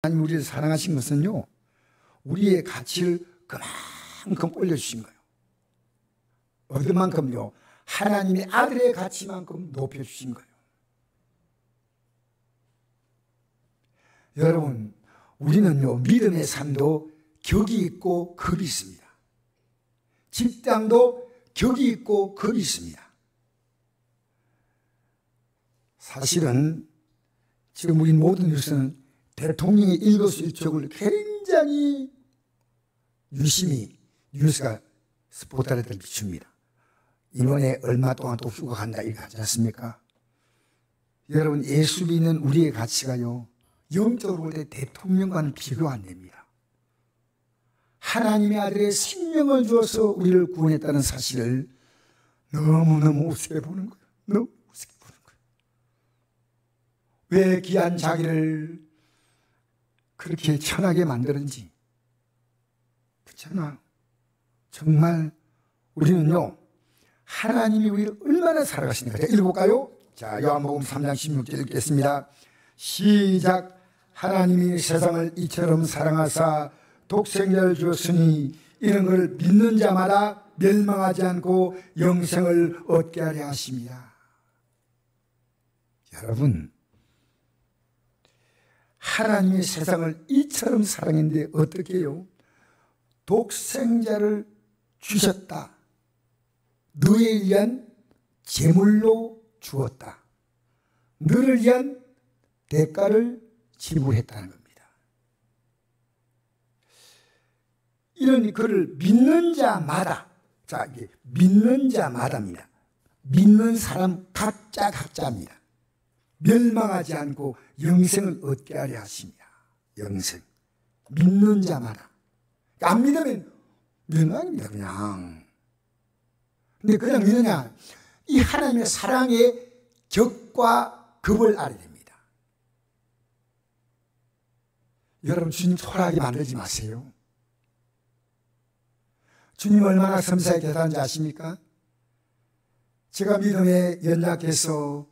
하나님 우리를 사랑하신 것은요, 우리의 가치를 그만큼 올려주신 거예요. 어디만큼요? 하나님의 아들의 가치만큼 높여주신 거예요. 여러분, 우리는요, 믿음의 삶도 격이 있고 급이 있습니다. 직장도 격이 있고 급이 있습니다. 사실은 지금 우리 모든 뉴스는 대통령의 일거수일투족을 굉장히 유심히 뉴스가 스포트라이트를 비춥니다. 이번에 얼마 동안 또 휴가 간다 이거 하지 않습니까? 여러분, 예수 믿는 우리의 가치가요, 영적으로 볼 때 대통령과는 비교가 안 됩니다. 하나님의 아들의 생명을 주어서 우리를 구원했다는 사실을 너무너무 우습게 보는 거예요. 너무 우습게 보는 거예요. 왜 귀한 자기를 그렇게 천하게 만드는지. 그렇잖아. 정말 우리는요, 하나님이 우리를 얼마나 사랑하시는가. 자, 읽어볼까요? 자, 요한복음 3장 16절 읽겠습니다. 시작. 하나님이 세상을 이처럼 사랑하사 독생자를 주었으니 이런 걸 믿는 자마다 멸망하지 않고 영생을 얻게 하려 하십니다. 여러분, 하나님이 세상을 이처럼 사랑했는데 어떻게 해요? 독생자를 주셨다. 너에 위한 제물로 주었다. 너를 위한 대가를 지불했다는 겁니다. 이런 그를 믿는 자마다, 자, 이게 믿는 자마다입니다. 믿는 사람 각자입니다. 멸망하지 않고 영생을 얻게 하려 하십니다. 영생. 믿는 자마다. 안 믿으면 멸망입니다, 그냥. 근데 그냥 믿느냐? 이 하나님의 사랑의 격과 급을 알아야 됩니다. 여러분, 주님 초라하게 만들지 마세요. 주님 얼마나 섬세하게 대단한지 아십니까? 제가 믿음에 연약해서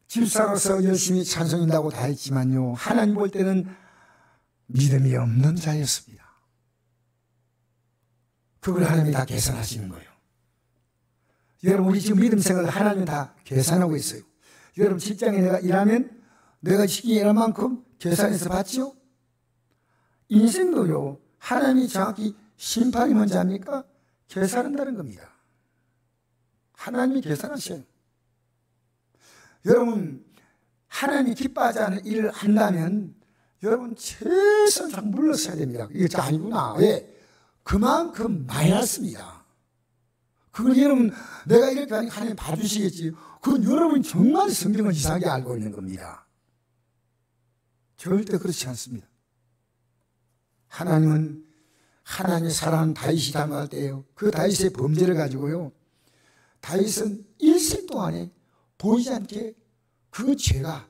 집사로서 열심히 찬송한다고 다 했지만요, 하나님 볼 때는 믿음이 없는 자였습니다. 그걸 하나님이 다 계산하시는 거예요. 여러분, 우리 지금 믿음 생활을 하나님은 다 계산하고 있어요. 여러분, 직장에 내가 일하면 내가 시기에 일할 만큼 계산해서 받지요? 인생도요, 하나님이 정확히 심판이 먼저 합니까? 계산한다는 겁니다. 하나님이 계산하셔요. 여러분, 하나님이 기뻐하지 않는 일을 한다면 여러분 최선을 다 물러서야 됩니다. 이게 아니구나. 왜? 그만큼 마이너스입니다. 그건 여러분, 내가 이렇게 하니까 하나님 봐주시겠지. 그건 여러분이 정말 성경을 이상하게 알고 있는 겁니다. 절대 그렇지 않습니다. 하나님은 하나님의 사랑하는 다윗이 닮아갈 때예요. 그 다윗의 범죄를 가지고요, 다윗은 일생 동안에 보이지 않게 그 죄가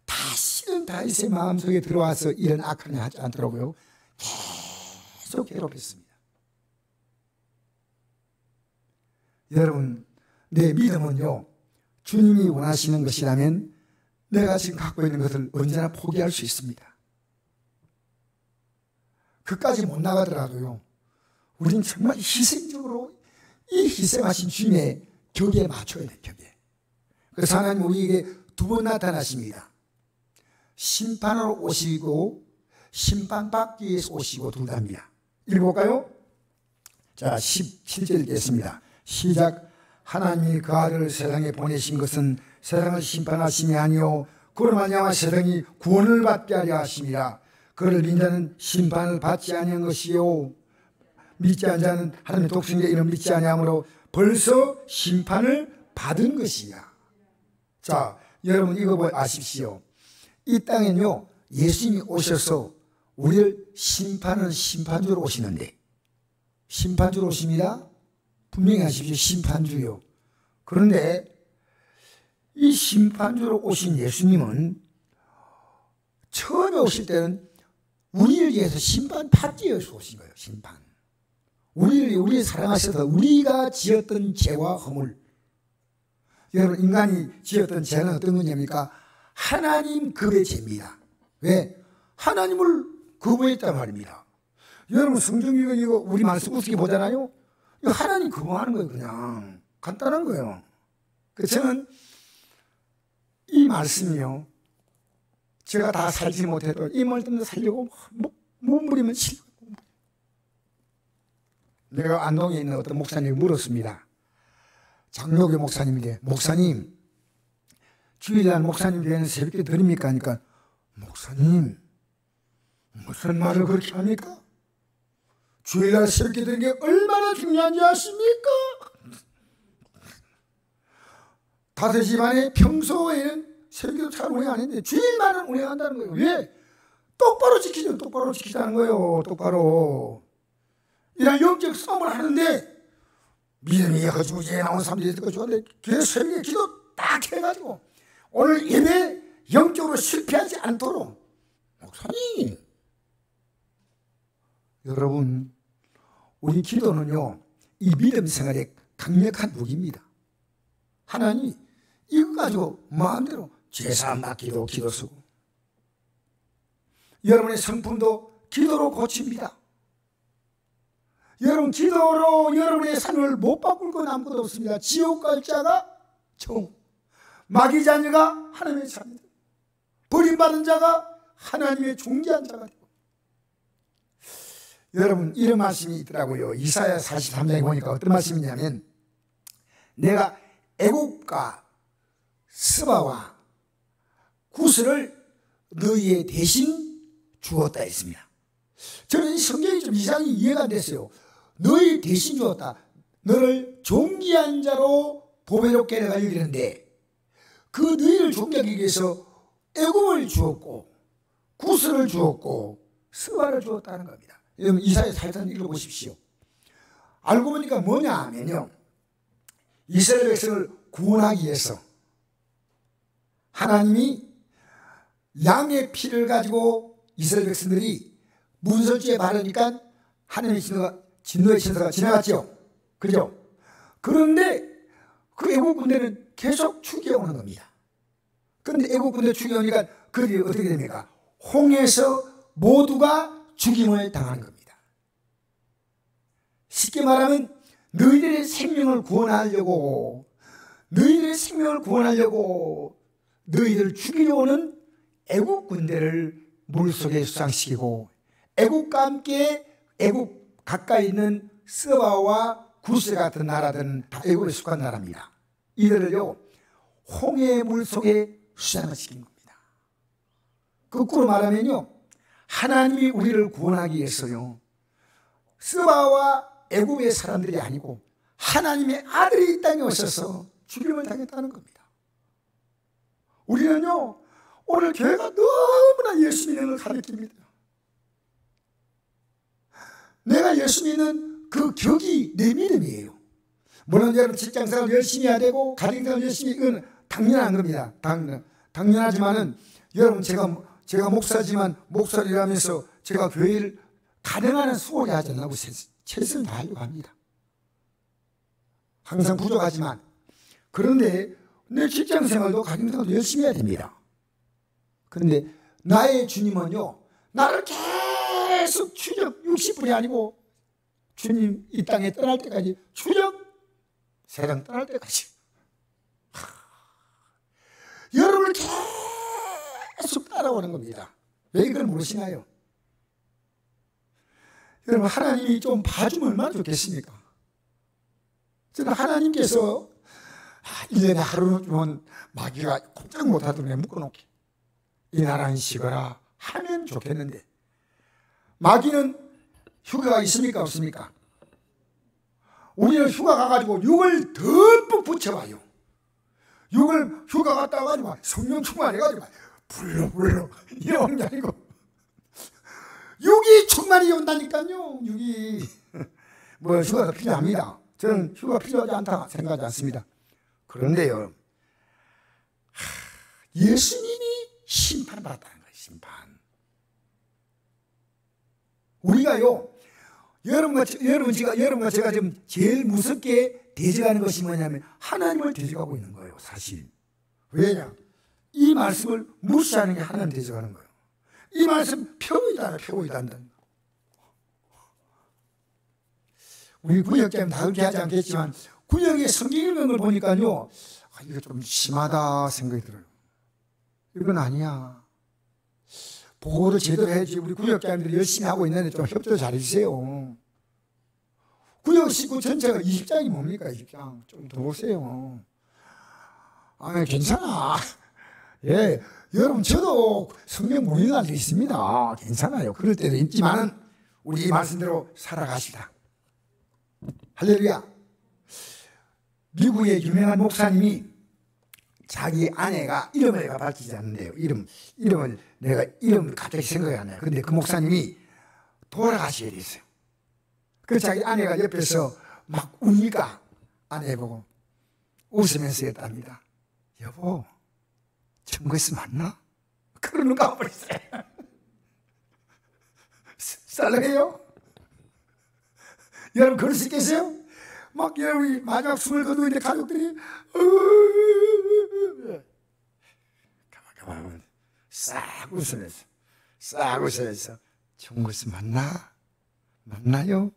다시는 다윗의 마음속에 들어와서 이런 악한 일 하지 않더라고요. 계속 괴롭혔습니다. 여러분, 내 믿음은요, 주님이 원하시는 것이라면 내가 지금 갖고 있는 것을 언제나 포기할 수 있습니다. 그까지 못 나가더라도요, 우린 정말 희생적으로 이 희생하신 주님의 격에 맞춰야 돼요, 격에. 그래서 하나님 우리에게 두 번 나타나십니다. 심판으로 오시고 심판받기 위해서 오시고 둘 다입니다. 읽어볼까요? 자, 17절 읽겠습니다. 시작. 하나님이 그 아들을 세상에 보내신 것은 세상을 심판하심이 아니요 그로 말미암아 세상이 구원을 받게 하려 하심이라. 그를 믿는 자는 심판을 받지 아니한 것이요 믿지 않은 자는 하나님의 독생자 이름 믿지 아니하므로 벌써 심판을 받은 것이야. 자, 여러분 이거 아십시오. 이 땅엔요, 예수님이 오셔서 우리를 심판은 심판주로 오시는데, 심판주로 오십니다. 분명히 아십시오. 심판주요. 그런데 이 심판주로 오신 예수님은 처음에 오실 때는 우리를 위해서 심판받기 위해서 오신 거예요. 심판. 우리를 사랑하셔서 우리가 지었던 죄와 허물. 여러분, 인간이 지었던 죄는 어떤 거냐입니까? 하나님 급의 죄입니다. 왜? 하나님을 거부했단 말입니다. 여러분 성경 이거 우리 말씀 우습게 보잖아요. 이거 하나님 거부하는 거예요. 그냥 간단한 거예요. 그래서 저는 이 말씀이요, 제가 다 살지 못해도 이 말씀 살려고 몸부리면 싫어요. 내가 안동에 있는 어떤 목사님이 물었습니다. 장로교 목사님인데, 목사님 주일날 목사님 교회는 새벽에 드립니까? 하니까, 목사님 무슨 말을 그렇게 합니까? 주일날 새벽에 드리는 게 얼마나 중요한지 아십니까? 다들 집안에 평소에는 새벽에도 잘 운행 안 했는데 주일만은 운행한다는 거예요. 왜? 똑바로 지키죠. 똑바로 지키자는 거예요. 똑바로. 이런 영적 싸움을 하는데, 믿음이 허주부지에 나온 사람들이 있을 것같은데 그 새벽에 기도 딱 해가지고 오늘 예배 영적으로 실패하지 않도록. 목사님, 여러분, 우리 기도는요, 이 믿음 생활의 강력한 무기입니다. 하나님 이거 가지고 마음대로 제사 맡기도 기도 쓰고, 여러분의 성품도 기도로 고칩니다. 여러분, 기도로 여러분의 삶을 못 바꿀 건 아무것도 없습니다. 지옥 갈 자가 정, 마귀 자녀가 하나님의 자녀들, 버림받은 자가 하나님의 존귀한 자가 되고. 여러분, 이런 말씀이 있더라고요. 이사야 43장에 보니까 어떤 말씀이냐면, 내가 애국과 스바와 구스를 너희의 대신 주었다 했습니다. 저는 이 성경이 좀 이상히 이해가 안 됐어요. 너희 대신 주었다. 너를 존귀한 자로 보배롭게 내가 여기는데, 그 너희를 존귀하기 위해서 애국을 주었고 구스를 주었고 스바를 주었다는 겁니다. 여러분, 이사야 43장 읽어보십시오. 알고 보니까 뭐냐 하면요, 이스라엘 백성을 구원하기 위해서 하나님이 양의 피를 가지고 이스라엘 백성들이 문설주에 바르니까 하나님의 진노의 신사가 지나갔죠. 그죠? 그런데 그 애국 군대는 계속 죽여오는 겁니다. 그런데 애국 군대 죽여오니까 그들이 어떻게 됩니까? 홍해에서 모두가 죽임을 당하는 겁니다. 쉽게 말하면 너희들의 생명을 구원하려고, 너희들을 죽이려 오는 애국 군대를 물속에 수상시키고, 애국과 함께 애국 가까이 있는 스바와 구스 같은 나라들은 다 애국에 속한 나라입니다. 이들을요, 홍해의 물속에 수상을 시킨 겁니다. 거꾸로 말하면요, 하나님이 우리를 구원하기 위해서요, 스바와 애국의 사람들이 아니고 하나님의 아들이 이 땅에 오셔서 죽임을 당했다는 겁니다. 우리는요, 오늘 교회가 너무나 예수 믿는 걸 가르칩니다. 내가 예수 믿는 그 격이 내 믿음이에요. 물론 여러분 직장생활 열심히 해야 되고 가정생활 열심히, 이건 당연한 겁니다. 당연하지만은 여러분, 제가 목사지만 목사리라면서 제가 교회를 가능한 수고를 하지 않고 최선을 다하려고 합니다. 항상 부족하지만. 그런데 내 직장생활도 가정생활도 열심히 해야 됩니다. 그런데 나의 주님은요, 나를 계속 추적, 60분이 아니고 주님 이 땅에 떠날 때까지, 추적 세상 떠날 때까지 여러분을 계속 따라오는 겁니다. 왜 이걸 모르시나요? 여러분, 하나님이 좀 봐주면 얼마나 좋겠습니까? 저는 하나님께서 1년에 하루는 마귀가 꼼짝 못하도록 묶어놓게, 이 나라는 식어라 하면 좋겠는데, 마귀는 휴가가 있습니까? 없습니까? 우리는 휴가 가가지고 6을 듬뿍 붙여봐요. 6을 휴가 갔다 와가지고 성령 충만해가지고 불러 이런 게 아니고 6이 충만히 온다니까요. 6이 뭐 휴가가 필요합니다. 저는 휴가 필요하지 않다 생각하지 않습니다. 그런데요, 예수님이 심판받았다는 거예요. 심판. 우리가요, 여러분과 제가 지금 제일 무섭게 대적하는 것이 뭐냐면 하나님을 대적하고 있는 거예요. 사실. 왜냐? 이 말씀을 무시하는 게 하나님 대적하는 거예요. 이 말씀 표의다, 표의다. 우리 구역자님 다 그렇게 하지 않겠지만 구역에 성경 읽는 걸 보니까요, 이거 좀 심하다 생각이 들어요. 이건 아니야. 보고를 제대로 해야지. 우리 구역자님들이 열심히 하고 있는데 좀 협조 잘 해주세요. 구역 식구 전체가 20장이 뭡니까? 20장. 좀 더 보세요. 괜찮아. 예, 여러분 저도 성경 모르는 날도 있습니다. 괜찮아요. 그럴 때도 있지만은 우리 말씀대로 살아가시다. 할렐루야. 미국의 유명한 목사님이 자기 아내가 이름을 내가 밝히지 않는데요. 이름을 갑자기 생각이 안 나요. 근데 그 목사님이 돌아가시게 됐어요. 그래서 자기 아내가 옆에서 막 우니까 아내 보고 웃으면서 했답니다. 여보, 청구해서 맞나? 그러는 거 가버렸어요. 쌀렁해요? 여러분 그럴 수 있겠어요? 막 여러분이 마지막 숨을 거두고 있는데 가족들이 가만 싹 웃으면서 청구해서 맞나? 맞나요?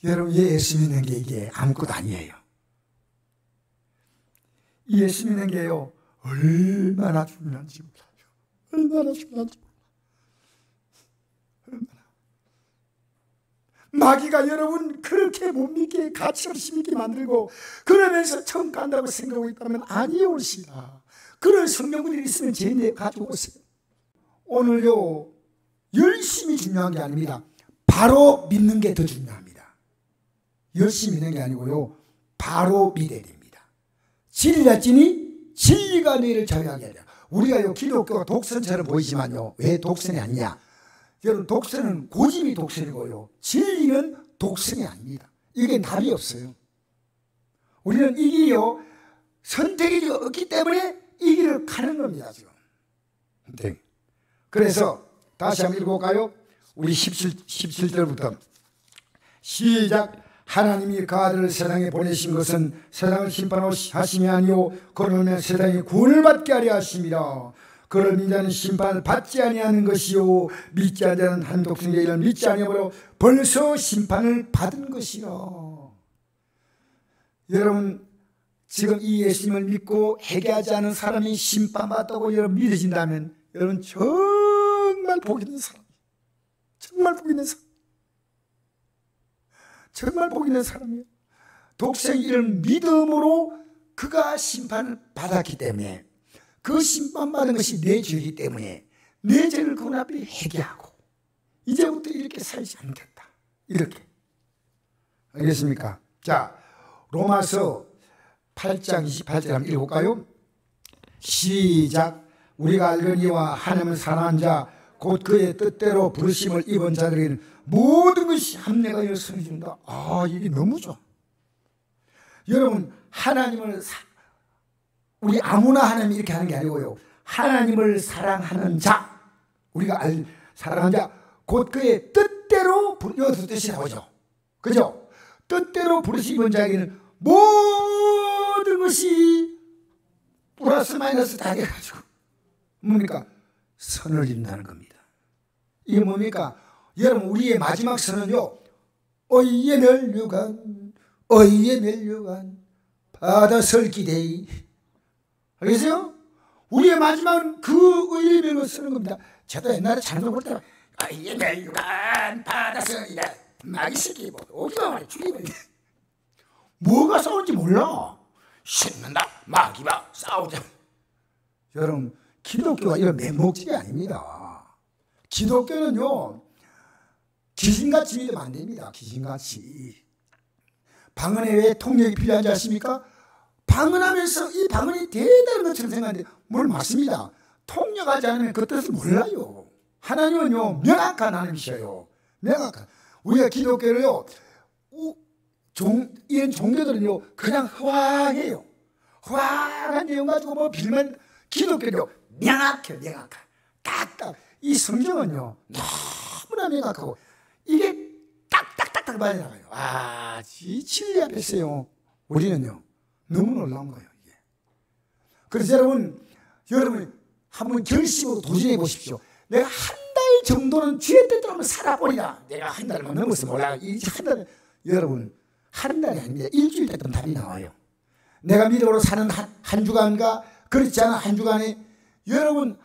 여러분 예수 믿는 게 이게 아무것도 아니에요. 예수 믿는 게요 얼마나 중요한지 몰라요. 얼마나 중요한지 몰라요. 마귀가 여러분 그렇게 못 믿게 가치없이 믿게 만들고 그러면서 처음 간다고 생각하고 있다면 아니올시다. 그런 성경들이 있으면 제 가지고 오세요. 오늘요 열심히 중요한 게 아닙니다. 바로 믿는 게 더 중요합니다. 열심히 믿는 게 아니고요 바로 믿어야 됩니다. 진리가 찐이 진리가 너희를 자유하게 하리라. 우리가요 기독교가 독선처럼 보이지만요 왜 독선이 아니냐. 여러분 독선은 고집이 독선이고요 진리는 독선이 아닙니다. 이게 답이 없어요. 우리는 이 길이요 선택이 없기 때문에 이 길을 가는 겁니다 지금. 네. 그래서 다시 한번 읽어볼까요? 우리 17절부터 시작. 하나님이 그 아들을 세상에 보내신 것은 세상을 심판하심이 아니요 그러면 세상이 구원을 받게 하려 하심이라. 그를 믿는 자는 심판을 받지 아니하는 것이요 믿지 않는 자는 한 독생자 이를 믿지 아니하므로 벌써 심판을 받은 것이라. 여러분 지금 이 예수님을 믿고 회개하지 않은 사람이 심판받다고 여러분 믿으신다면 여러분 정말 복 있는 사람, 정말 복 있는 사람, 정말 복 있는 사람이에요. 독생자 이를 믿음으로 그가 심판을 받았기 때문에 그 심판받은 것이 내 죄이기 때문에 내 죄를 그분 앞에 회개하고 이제부터 이렇게 살지 않겠다. 이렇게. 알겠습니까? 자, 로마서 8장 28절 한번 읽어볼까요? 시작. 우리가 알거니와 하나님을 사랑한 자 곧 그의 뜻대로 부르심을 입은 자들에게는 모든 것이 합력하여 선을 준다. 이게 너무 좋아. 여러분 하나님을 우리 아무나 하나님 이렇게 하는 게 아니고요 하나님을 사랑하는 자 우리가 사랑하는 자 곧 그의 뜻대로 여기서 뜻이 나오죠. 그죠? 뜻대로 부르심 입은 자에게는 모든 것이 플러스 마이너스 다 해가지고 뭡니까? 선을 이룬다는 겁니다. 이게 뭡니까? 여러분 우리의 마지막 선은요 어이에 멸류관 바다설 기대이. 알겠어요? 우리의 마지막은 그 의의 멸을 쓰는 겁니다. 저도 옛날에 잘못 볼 때 어이에 멸류관 바다설이다 마귀 새끼 뭐 오기만 말해 죽이면 뭐가 싸우는지 몰라. 신난다 마귀와 싸우자. 여러분 기독교가 이런 맹목적이 아닙니다. 기독교는요 귀신같이 믿으면 안 됩니다. 귀신같이. 방언에 왜 통역이 필요한지 아십니까? 방언하면서 이 방언이 대단한 것처럼 생각하는데 뭘 맞습니다. 통역하지 않으면 그 뜻을 몰라요. 하나님은요 명확한 하나님이셔요. 명확한. 우리가 기독교를요 이런 종교들은요 그냥 허황해요. 허황한 내용 가지고 뭐 빌면 기독교는요 명확해요. 명확한. 딱딱. 이 성경은요 너무나 명확하고 이게 딱딱딱딱 맞아나가요. 이 진리 앞에서요 우리는요 너무 놀라운 거예요. 이게. 그래서 여러분 한번 결심으로 도전해 보십시오. 내가 한 달 정도는 주의 뜻대로 한번 살아보리라. 내가 한 달만 넘어서 몰라. 한 달, 여러분, 한 달이 아닙니다. 일주일 때도 답이 나와요. 내가 믿음으로 사는 한 주간과 그렇지 않은 한 주간에 여러분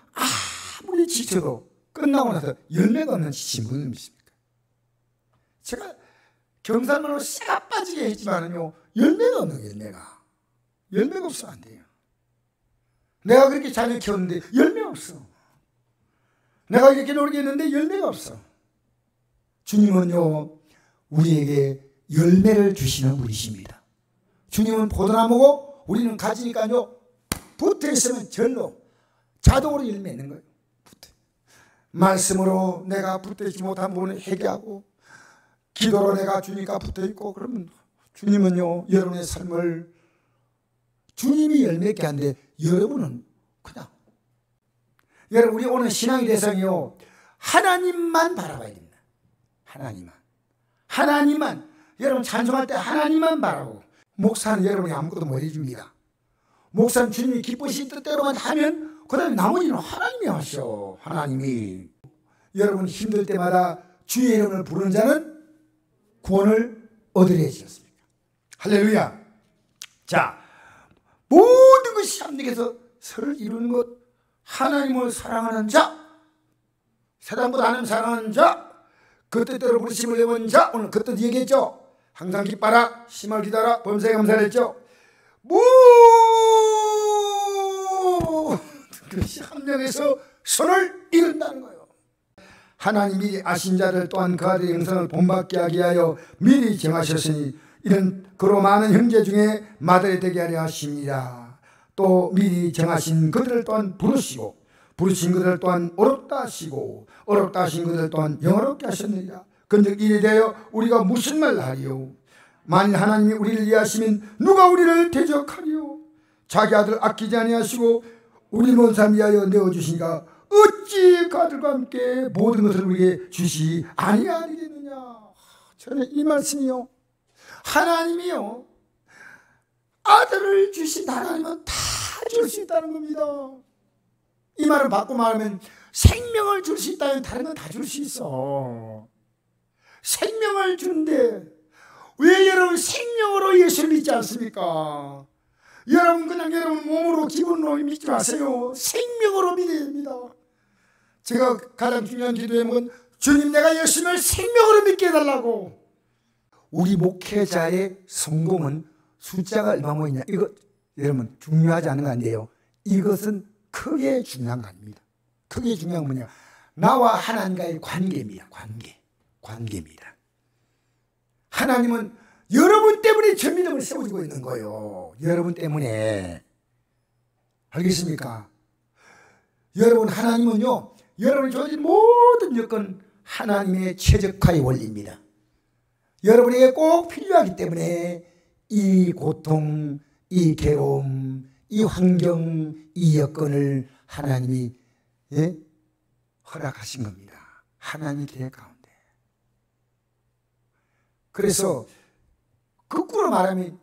아무리 지쳐도 끝나고 나서 열매가 없는 지침이 무슨 뜻입니까? 제가 경산으로 싹 빠지게 했지만은요, 열매가 없는 열매가 없으면 안 돼요. 내가 그렇게 자녀 키웠는데 열매가 없어. 내가 이렇게 노력했는데 열매가 없어. 주님은요, 우리에게 열매를 주시는 분이십니다. 주님은 포도나무고 우리는 가지니까요, 붙어 있으면 절로 자동으로 열매 맺는 거예요. 말씀으로 내가 붙어 있지 못한 부분을 회개하고, 기도로 내가 주님과 붙어 있고, 그러면 주님은요, 여러분의 삶을 주님이 열매게 하는데 여러분은 그냥, 여러분, 우리 오늘 신앙의 대상이요, 하나님만 바라봐야 됩니다. 하나님만. 여러분 찬송할 때 하나님만 바라보고, 목사는 여러분이 아무것도 못 해줍니다. 목사는 주님이 기쁘신 뜻대로만 하면 그 다음에 나머지는 하나님이 하셔. 하나님이. 여러분 힘들 때마다 주의 이름을 부르는 자는 구원을 얻으려 하셨습니다. 할렐루야. 자, 모든 것이 합력해서 서를 이루는 것, 하나님을 사랑하는 자, 세상보다 하나님 사랑하는 자, 그 뜻대로 부르심을 입은 자, 오늘 그 뜻 얘기했죠. 항상 기뻐라, 심을 기다라, 범사에 감사를 했죠. 모든 것이 합력해서 선을 이룬다는 거예요. 하나님이 아신 자를 또한 그 아들의 영생을 본받게 하게 하여 미리 정하셨으니 이는 그로 많은 형제 중에 맏아들이 되게 하려 하십니다. 또 미리 정하신 그들을 또한 부르시고, 부르신 그들 또한 어렵다 하시고, 어렵다 하신 그들 또한 영어롭게 하셨느니라. 근즉 이에 대하여 우리가 무슨 말을 하리요? 만일 하나님이 우리를 이해하시면 누가 우리를 대적하리요? 자기 아들 아끼지 아니하시고 우리 모든 사람 위하여 내어주시니까 어찌 그 아들과 함께 모든 것을 우리에게 주시 아니하리겠느냐. 저는 이 말씀이요, 하나님이요, 아들을 주신 하나님은 다 줄 수 있다는 겁니다. 이 말을 바꿔 말하면 생명을 줄 수 있다면 다른 건 다 줄 수 있어. 생명을 주는데 왜 여러분 생명으로 예수를 믿지 않습니까? 여러분 그냥 여러분 몸으로 기분으로 믿지 마세요. 생명으로 믿어야 됩니다. 제가 가장 중요한 기도의 건 주님, 내가 예수님을 생명으로 믿게 해달라고. 우리 목회자의 성공은 숫자가 얼마 모이냐, 이거 여러분 중요하지 않은 거 아니에요. 이것은 크게 중요한 거 아닙니다. 크게 중요한 건 뭐냐, 나와 하나님과의 관계입니다. 관계입니다. 하나님은 여러분 때문에 저 믿음을 세워주고 있는 거예요. 여러분 때문에. 알겠습니까? 여러분, 하나님은요, 여러분이 주어진 모든 여건 하나님의 최적화의 원리입니다. 여러분에게 꼭 필요하기 때문에 이 고통, 이 괴로움, 이 환경, 이 여건을 하나님이 허락하신 겁니다. 하나님의 계획 가운데. 그래서 거꾸로 말하면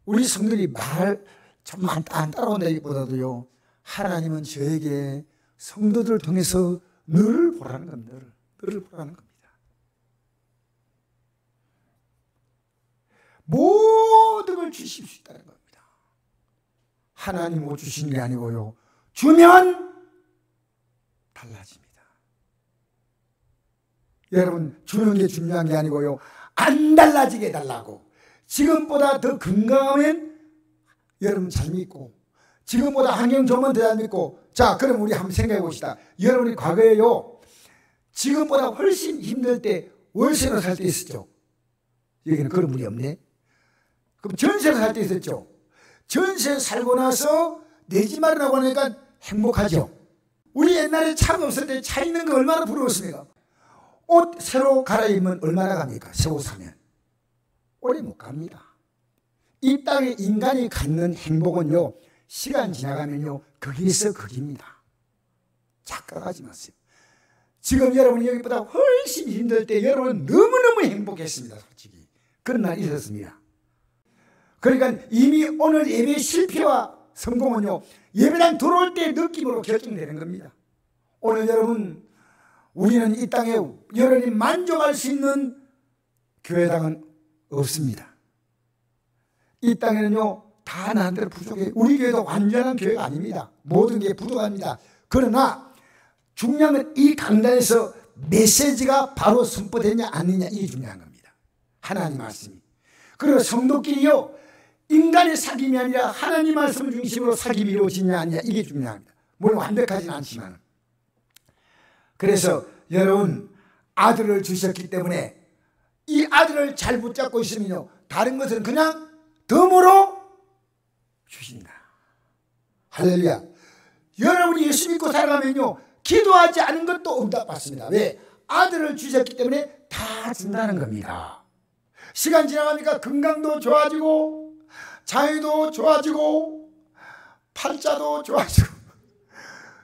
우리 성들이 말 좀 안 따라온다기보다도요, 하나님은 저에게 성도들을 통해서 늘 보라는 겁니다. 늘 보라는 겁니다. 모든 걸 주실 수 있다는 겁니다. 하나님 못 주시는 게 아니고요, 주면 달라집니다. 여러분, 주는 게 중요한 게 아니고요, 안 달라지게 해달라고. 지금보다 더 건강하면 여러분 잘 믿고, 지금보다 환경 좋으면 더 잘 믿고. 자, 그럼 우리 한번 생각해 봅시다. 여러분이 과거에요, 지금보다 훨씬 힘들 때 월세로 살 때 있었죠? 여기는 그런 분이 없네. 그럼 전세로 살 때 있었죠? 전세 살고 나서 내 집 마련하고 하니까 행복하죠? 우리 옛날에 차가 없을 때 차 있는 거 얼마나 부러웠습니까? 옷 새로 갈아입으면 얼마나 갑니까? 새 옷 사면 오래 못 갑니다. 이 땅에 인간이 갖는 행복은요, 시간 지나가면요, 거기에서 거기입니다. 착각하지 마세요. 지금 여러분이 여기보다 훨씬 힘들 때 여러분은 너무너무 행복했습니다. 솔직히 그런 날이 있었습니다. 그러니까 이미 오늘 예배 실패와 성공은요, 예배당 들어올 때 느낌으로 결정되는 겁니다. 오늘 여러분, 우리는 이 땅에 여러분이 만족할 수 있는 교회당은 없습니다. 이 땅에는요, 다 나름대로 부족해요. 우리 교회도 완전한 교회가 아닙니다. 모든 게 부족합니다. 그러나 중요한 건 이 강단에서 메시지가 바로 선포되냐 아니냐, 이게 중요한 겁니다. 하나님 말씀이. 그리고 성도끼리요, 인간의 사귐이 아니라 하나님 말씀 중심으로 사귐이 이루어지냐 아니냐, 이게 중요합니다. 물론 완벽하지는 않지만. 그래서 여러분, 아들을 주셨기 때문에 이 아들을 잘 붙잡고 있으면요, 다른 것은 그냥 덤으로 주신다. 할렐루야. 여러분이 예수 믿고 살아가면요, 기도하지 않은 것도 응답받습니다. 왜? 아들을 주셨기 때문에 다 준다는 겁니다. 시간 지나가니까 건강도 좋아지고, 자유도 좋아지고, 팔자도 좋아지고,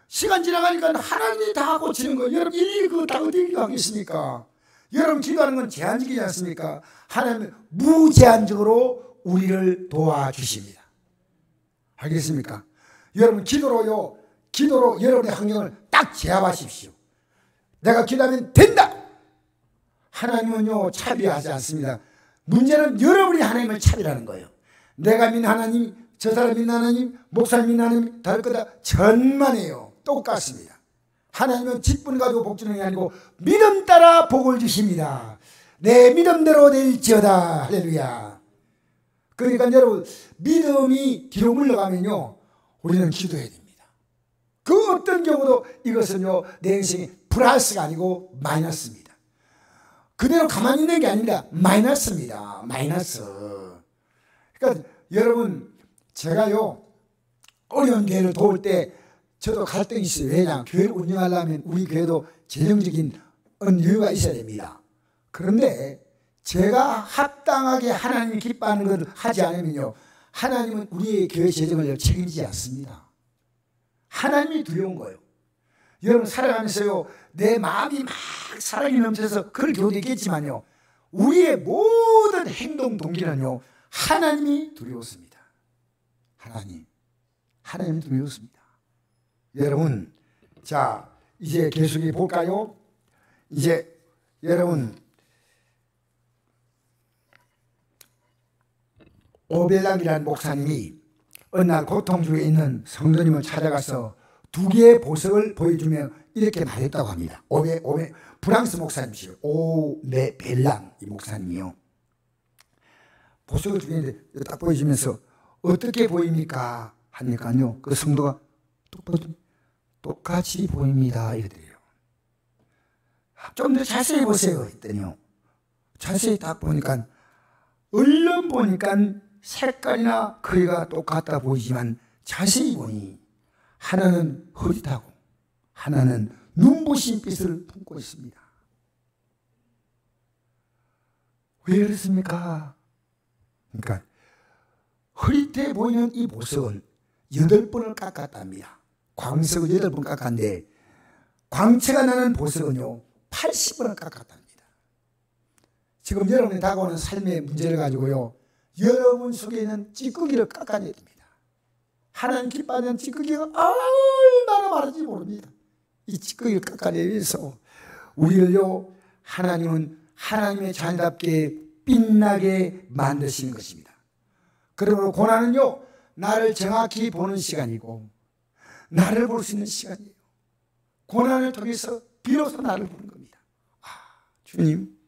시간 지나가니까 하나님이 다 고치는 거예요. 여러분, 일일이 그거 다 어디 기도하겠습니까? 여러분, 기도하는 건 제한적이지 않습니까? 하나님은 무제한적으로 우리를 도와주십니다. 알겠습니까? 여러분, 기도로 여러분의 환경을 딱 제압하십시오. 내가 기도하면 된다! 하나님은요, 차별하지 않습니다. 문제는 여러분이 하나님을 차별하는 거예요. 내가 믿는 하나님, 저 사람 믿는 하나님, 목사 믿는 하나님 다를 거다. 전만해요. 똑같습니다. 하나님은 직분 가지고 복 주는 게 아니고 믿음 따라 복을 주십니다. 내 믿음대로 될지어다. 할렐루야. 그러니까 여러분, 믿음이 뒤로 물러가면요, 우리는 기도해야 됩니다. 그 어떤 경우도 이것은요, 내 인생이 플러스가 아니고 마이너스입니다. 그대로 가만히 있는 게 아닙니다. 마이너스입니다. 마이너스. 그러니까 여러분, 제가요, 어려운 교회를 도울 때 저도 갈등이 있어요. 왜냐? 교회를 운영하려면 우리 교회도 재정적인 여유가 있어야 됩니다. 그런데 제가 합당하게 하나님이 기뻐하는 것을 하지 않으면요, 하나님은 우리의 교회 재정을 책임지지 않습니다. 하나님이 두려운 거예요. 여러분, 살아가면서요, 내 마음이 막 사랑이 넘쳐서 그럴 경우도 있겠지만요, 우리의 모든 행동 동기는요, 하나님이 두려웠습니다. 하나님이 두려웠습니다. 여러분, 자, 이제 계속해 볼까요? 이제 여러분, 오벨락이라는 목사님이 어느 날 고통 중에 있는 성도님을 찾아가서 두 개의 보석을 보여주며 이렇게 말했다고 합니다. 프랑스 목사님이시죠. 오메벨랑 이 목사님이요. 보석을 두 개인데 딱 보여주면서 어떻게 보입니까? 하니까요, 그 성도가 똑같이 보입니다. 이러더래요. 좀 더 자세히 보세요. 했더니요, 자세히 딱 보니까, 얼른 보니까 색깔이나 크기가 똑같다 보이지만 자세히 보니 하나는 흐릿하고 하나는 눈부신 빛을 품고 있습니다. 왜 그렇습니까? 그러니까 흐릿해 보이는 이 보석을 8번을 깎았답니다. 광석을 8번 깎았는데 광채가 나는 보석은요 80번을 깎았답니다. 지금 여러분이 다가오는 삶의 문제를 가지고요, 여러분 속에 있는 찌꺼기를 깎아내야 됩니다. 하나님 기뻐하는 찌꺼기가 얼마나 많은지 모릅니다. 이 찌꺼기를 깎아내기 위해서 우리를요, 하나님은 하나님의 자녀답게 빛나게 만드시는 것입니다. 그러므로 고난은요, 나를 정확히 보는 시간이고 나를 볼 수 있는 시간이에요. 고난을 통해서 비로소 나를 보는 겁니다. 주님,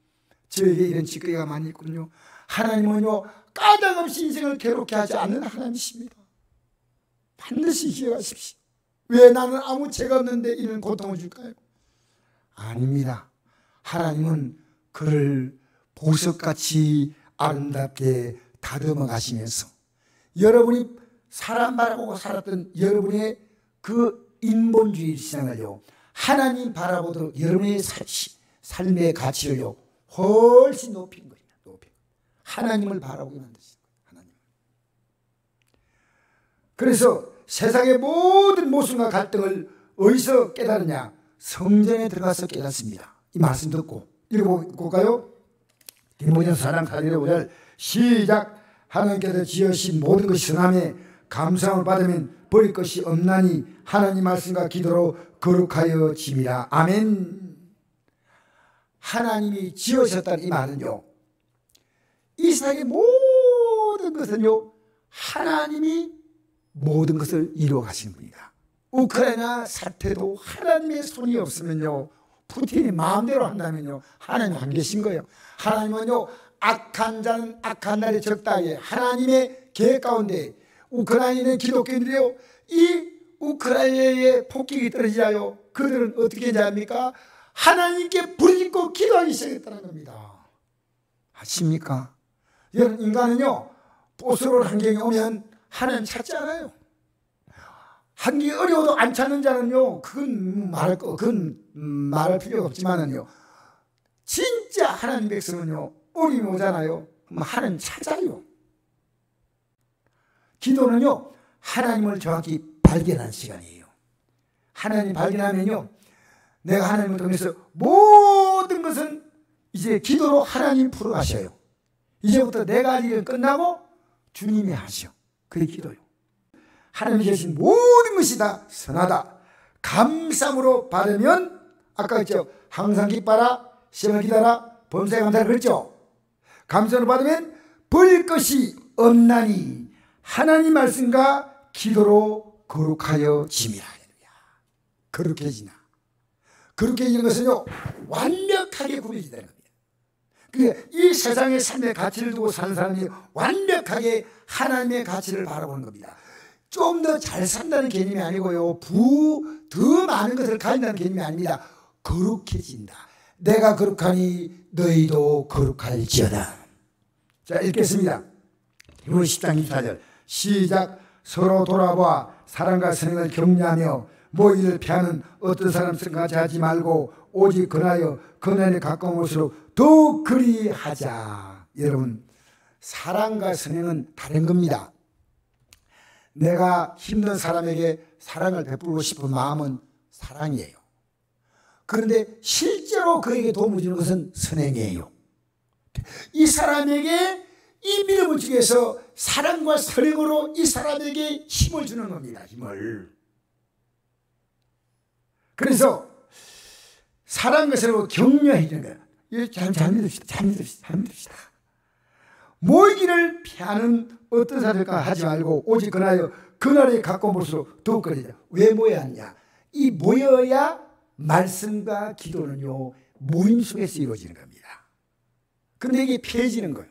저에게 이런 찌꺼기가 많이 있군요. 하나님은요, 까닭없이 인생을 괴롭게 하지 않는 하나님이십니다. 반드시 기억하십시오. 왜 나는 아무 죄가 없는데 이런 고통을 줄까요? 아닙니다. 하나님은 그를 보석같이 아름답게 다듬어 가시면서 여러분이 사람 바라보고 살았던 여러분의 그 인본주의 신앙을요, 하나님 바라보도록 여러분의 삶의 가치를요 훨씬 높인 거예요. 하나님을 바라보게 만드신 거예요. 하나님. 그래서 세상의 모든 모순과 갈등을 어디서 깨달으냐? 성전에 들어가서 깨닫습니다. 이 말씀 듣고 읽어볼까요? 디모데전서 4장 4절에 시작. 하나님께서 지으신 모든 것이 선하며 감사함을 받으면 버릴 것이 없나니 하나님 말씀과 기도로 거룩하여 짐이라. 아멘. 하나님이 지으셨다는 이 말은요, 이 세상의 모든 것은요, 하나님이 모든 것을 이루어 가시는 분이다. 우크라이나 사태도 하나님의 손이 없으면요, 푸틴이 마음대로 한다면요, 하나님 안 계신 거예요. 하나님은요, 악한 자는 악한 날에 적다에 하나님의 계획 가운데 우크라이나는 기독교인들이요, 이 우크라이나의 폭격이 떨어지자요, 그들은 어떻게 해야 합니까? 하나님께 부르짖고 기도하기 시작했다는 겁니다. 아십니까? 여러분, 인간은요, 보스러운 환경에 오면 하나님 찾지 않아요. 환경이 어려워도 안 찾는 자는요, 그건 말할 필요가 없지만은요, 진짜 하나님 백성은요, 어려움이 오잖아요. 그럼 하나님 찾아요. 기도는요, 하나님을 정확히 발견하는 시간이에요. 하나님 발견하면요, 내가 하나님을 통해서 모든 것은 이제 기도로 하나님 풀어가셔요. 이제부터 내가 할 일은 끝나고 주님이 하셔. 그게 기도요. 하나님이 계신 모든 것이 다 선하다. 감사함으로 받으면, 아까 했죠, 항상 기뻐라, 시험을 기다라, 범사에 감사를 그랬죠. 감사함으로 받으면 버릴 것이 없나니 하나님 말씀과 기도로 거룩하여 짐이라. 거룩해지나. 거룩해지는 것은요, 완벽하게 구별된다는 겁니다. 그러니까 이 세상의 삶의 가치를 두고 사는 사람이 완벽하게 하나님의 가치를 바라보는 겁니다. 좀 더 잘 산다는 개념이 아니고요, 더 많은 것을 가진다는 개념이 아닙니다. 거룩해진다. 내가 거룩하니 너희도 거룩할지어다. 자, 읽겠습니다. 히브리 10장 24절 시작. 서로 돌아보아 사랑과 선행을 격려하며 모이를 피하는 어떤 사람 같이 하지 말고 오직 그나여 그날에 가까운 곳으로 더욱 그리하자. 여러분, 사랑과 선행은 다른 겁니다. 내가 힘든 사람에게 사랑을 베풀고 싶은 마음은 사랑이에요. 그런데 실제로 그에게 도움을 주는 것은 선행이에요. 이 사람에게 이 믿음을 주기 위해서 사랑과 선행으로 이 사람에게 힘을 주는 겁니다. 힘을. 그래서 사랑과 선행으로 격려해 주는 거예요. 잘 믿읍시다. 모이기를 피하는 어떤 사람일까 하지 말고 오직 그나여 그날에 가까운 곳으로 더욱 거리자. 왜 모여야 하느냐? 이 모여야 말씀과 기도는요, 모임 속에서 이루어지는 겁니다. 그런데 이게 피해지는 거예요.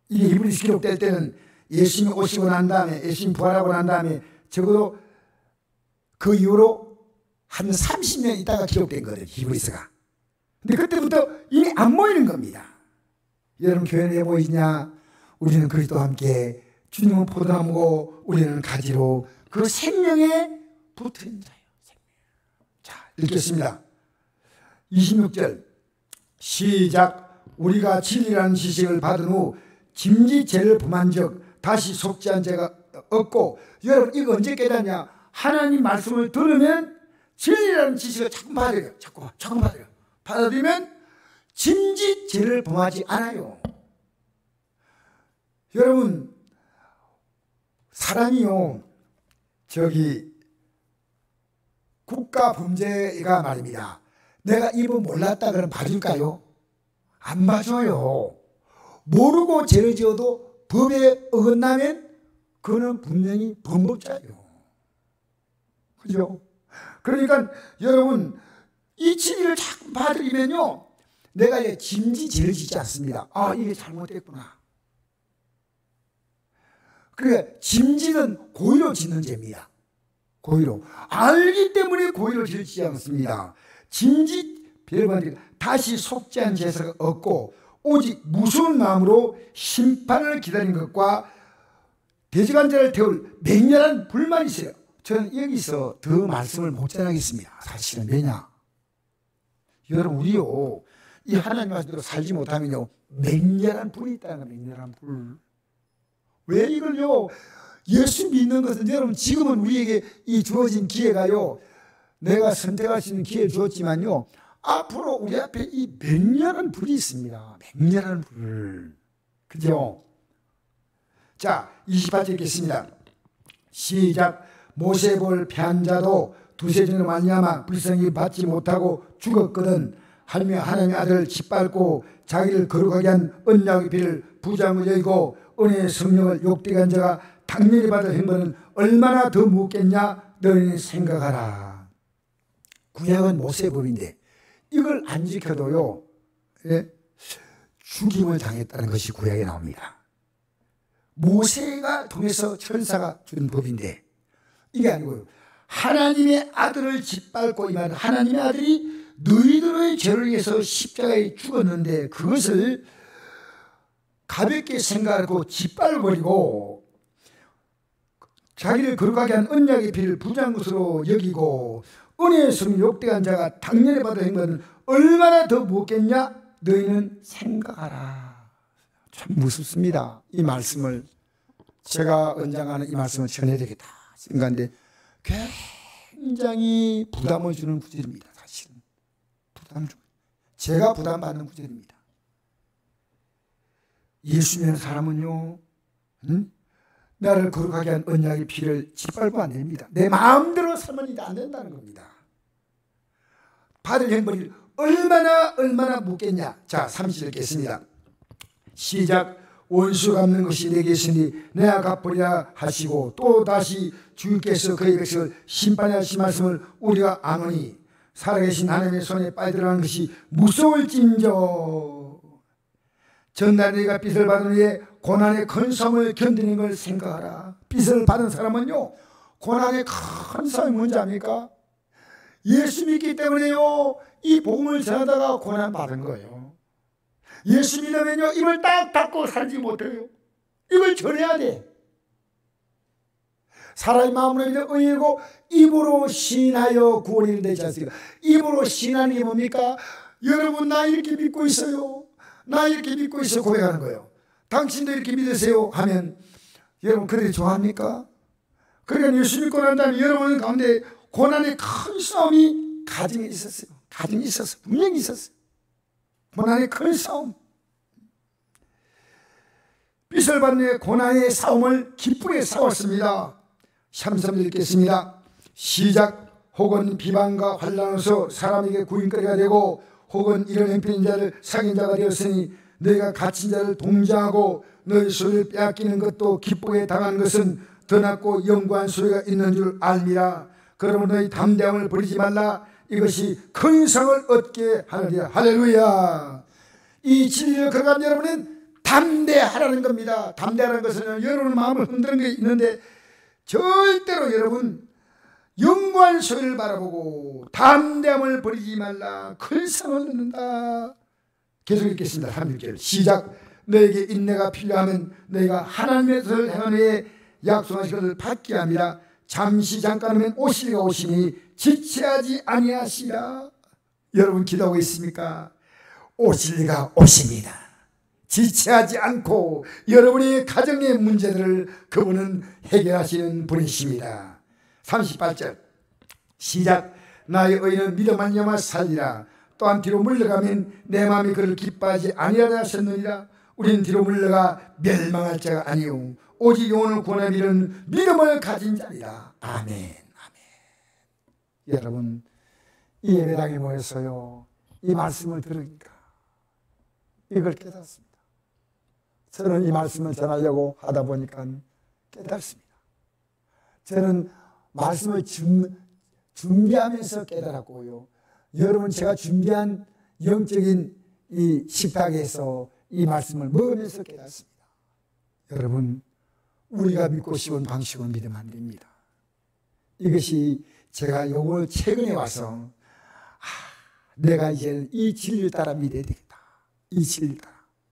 이게 히브리서 기록될 때는 예수님이 오시고 난 다음에, 예수님 부활하고 난 다음에 적어도 그 이후로 한 30년 있다가 기록된 거예요, 히브리서가. 근데 그때부터 이미 안 모이는 겁니다. 여러분, 교회는 왜 모이냐? 우리는 그리스도와 함께, 주님은 포도나무고 우리는 가지로 그 생명에 붙은 자예요. 자, 읽겠습니다. 26절 시작. 우리가 진리라는 지식을 받은 후 짐짓죄를 범한 적 다시 속지 않은 죄가 없고. 여러분, 이거 언제 깨닫냐? 하나님 말씀을 들으면 진리라는 지식을 자꾸 받아들여요. 자꾸 받아들이면 짐짓죄를 범하지 않아요. 여러분, 사람이요, 국가 범죄가 말입니다. 내가 이거 몰랐다 그러면 봐줄까요? 안 봐줘요. 모르고 죄를 지어도 법에 어긋나면 그는 분명히 범법자예요. 그죠? 그러니까 여러분, 이 진리를 자꾸 받아들이면요, 내가 짐짓죄를 짓지 않습니다. 아, 이게 잘못됐구나. 그러니까 짐짓은 고의로 짓는 죄입니다. 고의로. 알기 때문에 고의로 짓지 않습니다. 짐짓 별반들 다시 속지 않은 죄가 없고 오직 무서운 마음으로 심판을 기다리는 것과 대적한 자를 태울 맹렬한 불만이 있어요. 저는 여기서 더 말씀을 못 전하겠습니다. 사실은 왜냐? 여러분, 우리요, 이 하나님 말씀대로 살지 못하면요, 맹렬한 불이 있다는 거예요. 맹렬한 불. 왜 이걸요? 예수 믿는 것은, 여러분, 지금은 우리에게 이 주어진 기회가요, 내가 선택할 수 있는 기회를 주었지만요, 앞으로 우리 앞에 이 맹렬한 불이 있습니다. 맹렬한 불. 그죠? 자, 28절 읽겠습니다. 시작. 모세볼 패한 자도 두세 전으로 말미암아 불쌍히 받지 못하고 죽었거든. 하며 하나님의 아들을 짓밟고 자기를 거룩하게 한 언약의 피를 부장으로 여기고 은혜의 성령을 욕되게 한 자가 당연히 받을 행보는 얼마나 더 묻겠냐 너희는 생각하라. 구약은 모세법인데 이걸 안 지켜도요, 예? 죽임을 당했다는 것이 구약에 나옵니다. 모세가 통해서 천사가 준 법인데 이게 아니고요, 하나님의 아들을 짓밟고, 이 말은 하나님의 아들이 너희들의 죄를 위해서 십자가에 죽었는데 그것을 가볍게 생각하고 짓밟아버리고 자기를 거룩하게 한 언약의 피를 부정한 것으로 여기고 은혜의 성령 욕되게 한 자가 당연히 받을 행보는 얼마나 더 무겁겠냐 너희는 생각하라. 참 무섭습니다. 이 말씀을 제가 언장하는 이 말씀을 전해야 되겠다 생각하는데 굉장히 부담을 주는 구절입니다. 사실은 제가 부담받는 구절입니다. 예수 믿는 사람은요, 나를 거룩하게 한 언약의 피를 짓밟으면 안 됩니다. 내 마음대로 살면 안 된다는 겁니다. 받을 행벌이 얼마나 묻겠냐. 자, 30절 읽겠습니다. 시작. 원수 갚는 것이 내게 있으니 내가 갚으리라 하시고 또 다시 주께서 그의 백성을 심판하실 말씀을 우리가 아노니 살아계신 하나님의 손에 빠져들어가는 것이 무서울진저. 전날 네가 빚을 받은 후에 고난의 큰 싸움을 견디는 걸 생각하라. 빚을 받은 사람은요, 고난의 큰 싸움이 뭔지 압니까? 예수 믿기 때문에요, 이 복음을 전하다가 고난 받은 거예요. 예수 믿으면요, 입을 딱 닫고 살지 못해요. 이걸 전해야 돼. 사람의 마음으로 믿어 의이고 입으로 신하여 구원이 되지 않습니까? 입으로 신하는 게 뭡니까? 여러분, 나 이렇게 믿고 있어요. 나 이렇게 믿고 있어 고백하는 거예요. 당신도 이렇게 믿으세요 하면 여러분 그들이 좋아합니까? 그러니까 예수 믿고 난 다음에 여러분 가운데 고난의 큰 싸움이 가정에 있었어요. 가정에 있었어요. 분명히 있었어요. 고난의 큰 싸움. 빚을 받는 고난의 싸움을 기쁘게 싸웠습니다. 33절 읽겠습니다. 시작. 혹은 비방과 환난으로서 사람에게 구인거리가 되고 혹은 이런 형편인 자를 사귄 자가 되었으니 너희가 갇힌 자를 동정하고 너희 소유를 빼앗기는 것도 기쁘게 당하는 것은 더 낫고 영구한 소유가 있는 줄 알미라. 그러므로 너희 담대함을 버리지 말라. 이것이 큰 상을 얻게 하느니라. 할렐루야. 이 진리를 걸어간 여러분은 담대하라는 겁니다. 담대하라는 것은 여러분의 마음을 흔드는 게 있는데 절대로 여러분 영광 소리를 바라보고 담대함을 버리지 말라. 큰 상을 얻는다. 계속 읽겠습니다. 36절 시작. 너에게 인내가 필요하면 너희가 하나님의 뜻을 행한 후에 약속하신 것을 받게 합니다. 잠시 잠깐이면 오시리가 오시니 지체하지 아니하시라. 여러분 기도하고 있습니까? 오시리가 오십니다. 지체하지 않고 여러분의 가정의 문제들을 그분은 해결하시는 분이십니다. 38절 시작. 나의 의인은 믿음 말미암아 살리라. 또한 뒤로 물러가면 내 마음이 그를 기뻐하지 아니하다 하셨느니라. 우리는 뒤로 물러가 멸망할 자가 아니오 오직 영혼을 구원하는 이런 믿음을 가진 자이다. 아멘. 아멘. 여러분, 이 예배당에 모여서요, 이 말씀을 들으니까 이걸 깨닫습니다. 저는 이 말씀을 전하려고 하다 보니까 깨닫습니다. 저는 말씀을 준비하면서 깨달았고요, 여러분 제가 준비한 영적인 이 식탁에서 이 말씀을 먹으면서 깨닫습니다. 여러분, 우리가 믿고 싶은 방식은 믿으면 안 됩니다. 이것이 제가 요걸 최근에 와서 내가 이제 이 진리를 따라 믿어야 되겠다. 이 진리를 따라.